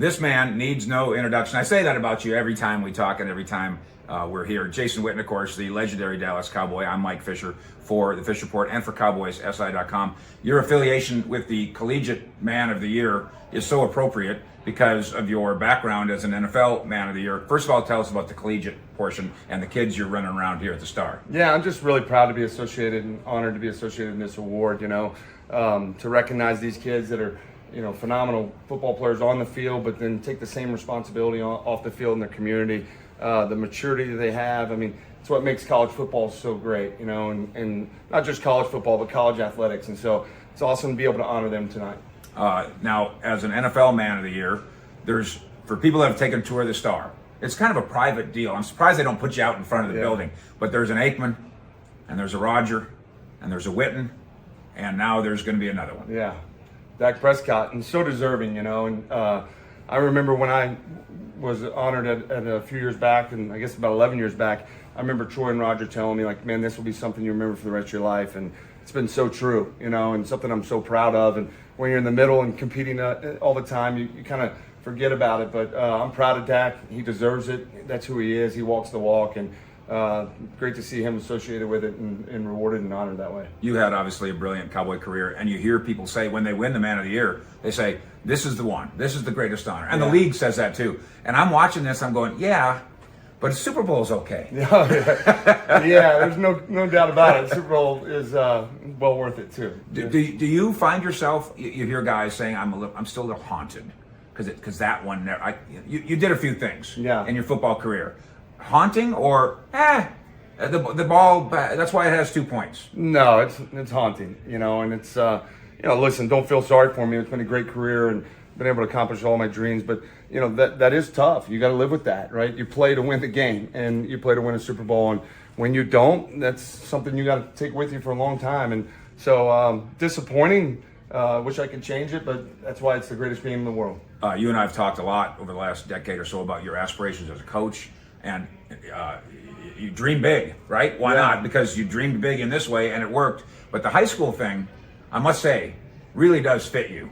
This man needs no introduction. I say that about you every time we talk and every time we're here. Jason Witten, of course, the legendary Dallas Cowboy. I'm Mike Fisher for the Fish Report and for CowboysSI.com. Your affiliation with the Collegiate Man of the Year is so appropriate because of your background as an NFL Man of the Year. First of all, tell us about the collegiate portion and the kids you're running around here at the Star. Yeah, I'm just really proud to be associated and honored to be associated in this award, to recognize these kids that are, phenomenal football players on the field, but then take the same responsibility off the field in their community, the maturity that they have. I mean, it's what makes college football so great, and not just college football, but college athletics. And so it's awesome to be able to honor them tonight. Now, as an NFL Man of the Year, for people that have taken a tour of the Star, it's kind of a private deal. I'm surprised they don't put you out in front of the building. But there's an Aikman, and there's a Roger, and there's a Witten, and now there's going to be another one. Yeah, Dak Prescott, and so deserving, And I remember when I was honored at a few years back, and I guess about 11 years back, I remember Troy and Roger telling me, like, man, this will be something you remember for the rest of your life. And it's been so true, and something I'm so proud of. And when you're in the middle and competing all the time, you kind of forget about it. But I'm proud of Dak. He deserves it. That's who he is. He walks the walk. And great to see him associated with it and rewarded and honored that way. You had obviously a brilliant Cowboy career, and you hear people say when they win the Man of the Year, they say, this is the one. This is the greatest honor. And the league says that too. And I'm watching this, I'm going, yeah, but a Super Bowl is okay. Yeah, there's no doubt about it. Super Bowl is well worth it too. Do you find yourself? You hear guys saying, "I'm still a little haunted," because that one. You did a few things in your football career, haunting or the ball. That's why it has 2 points. No, it's haunting. And it's listen, don't feel sorry for me. It's been a great career and been able to accomplish all my dreams, but that is tough. You got to live with that, right? You play to win the game, and you play to win a Super Bowl, and when you don't, that's something you got to take with you for a long time. And so disappointing. Wish I could change it, but that's why it's the greatest game in the world. You and I have talked a lot over the last decade or so about your aspirations as a coach, and you dream big, right? Why not? Because you dreamed big in this way, and it worked. But the high school thing, I must say, really does fit you.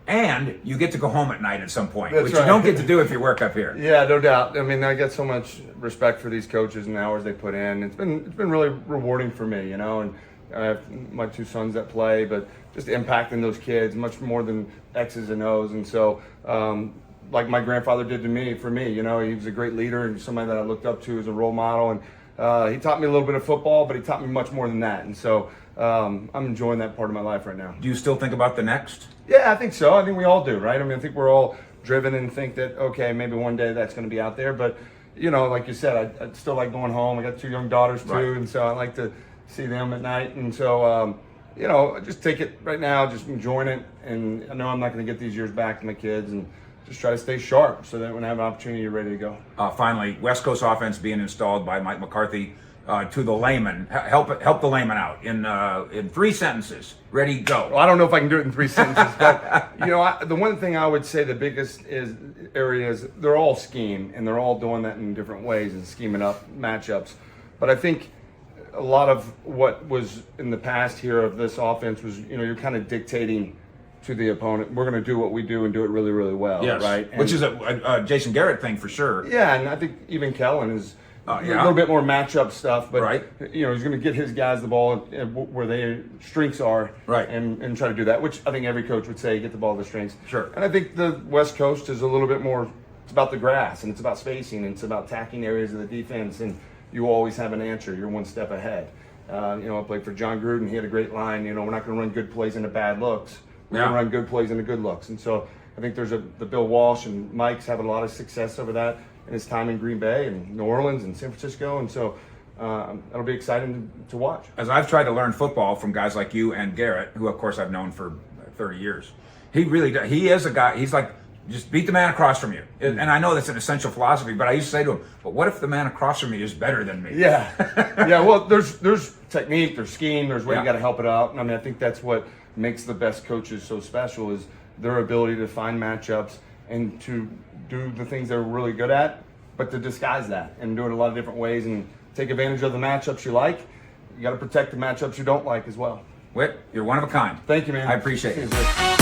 And you get to go home at night at some point, which you don't get to do if you work up here. Yeah, no doubt. I mean, I get so much respect for these coaches and the hours they put in. It's been really rewarding for me, and I have my 2 sons that play, but just impacting those kids much more than X's and O's. And so, like my grandfather did for me, he was a great leader and somebody that I looked up to as a role model. And he taught me a little bit of football, but he taught me much more than that. And so I'm enjoying that part of my life right now. Do you still think about the next? Yeah, I think so. I think we all do, right? I mean, I think we're all driven and think that, okay, maybe one day that's going to be out there. But, like you said, I still like going home. I got 2 young daughters too, and so I like to see them at night. And so, just take it right now, just enjoying it. And I know I'm not going to get these years back to my kids, and just try to stay sharp so that when I have an opportunity, you're ready to go. Finally, West Coast offense being installed by Mike McCarthy. To the layman, help the layman out in 3 sentences. Ready, go. Well, I don't know if I can do it in 3 sentences, but the one thing I would say the biggest area is they're all scheme, and they're all doing that in different ways and scheming up matchups. But I think a lot of what was in the past here of this offense was you're kind of dictating to the opponent. We're going to do what we do and do it really, really well, right? And, which is a Jason Garrett thing for sure. Yeah, and I think even Kellen is. A little bit more matchup stuff, but he's going to get his guys the ball where their strengths are, and try to do that. Which I think every coach would say, get the ball to the strengths. Sure. And I think the West Coast is a little bit more. It's about the grass, and it's about spacing, and it's about attacking areas of the defense, and you always have an answer. You're one step ahead. I played for John Gruden. He had a great line. We're not going to run good plays into bad looks. We're going to run good plays into good looks. And so I think there's the Bill Walsh and Mike's having a lot of success over that in his time in Green Bay and New Orleans and San Francisco, and so it'll be exciting to watch. As I've tried to learn football from guys like you and Garrett, who of course I've known for 30 years, he really does. He is a guy. He's like, just beat the man across from you. And I know that's an essential philosophy, but I used to say to him, but what if the man across from me is better than me? Yeah. Well, there's technique, there's scheme, there's way you got to help it out. And I mean, I think that's what makes the best coaches so special is their ability to find matchups and to do the things they're really good at, but to disguise that and do it a lot of different ways and take advantage of the matchups you like. You got to protect the matchups you don't like as well. Whit, you're one of a kind. Thank you, man. I appreciate it.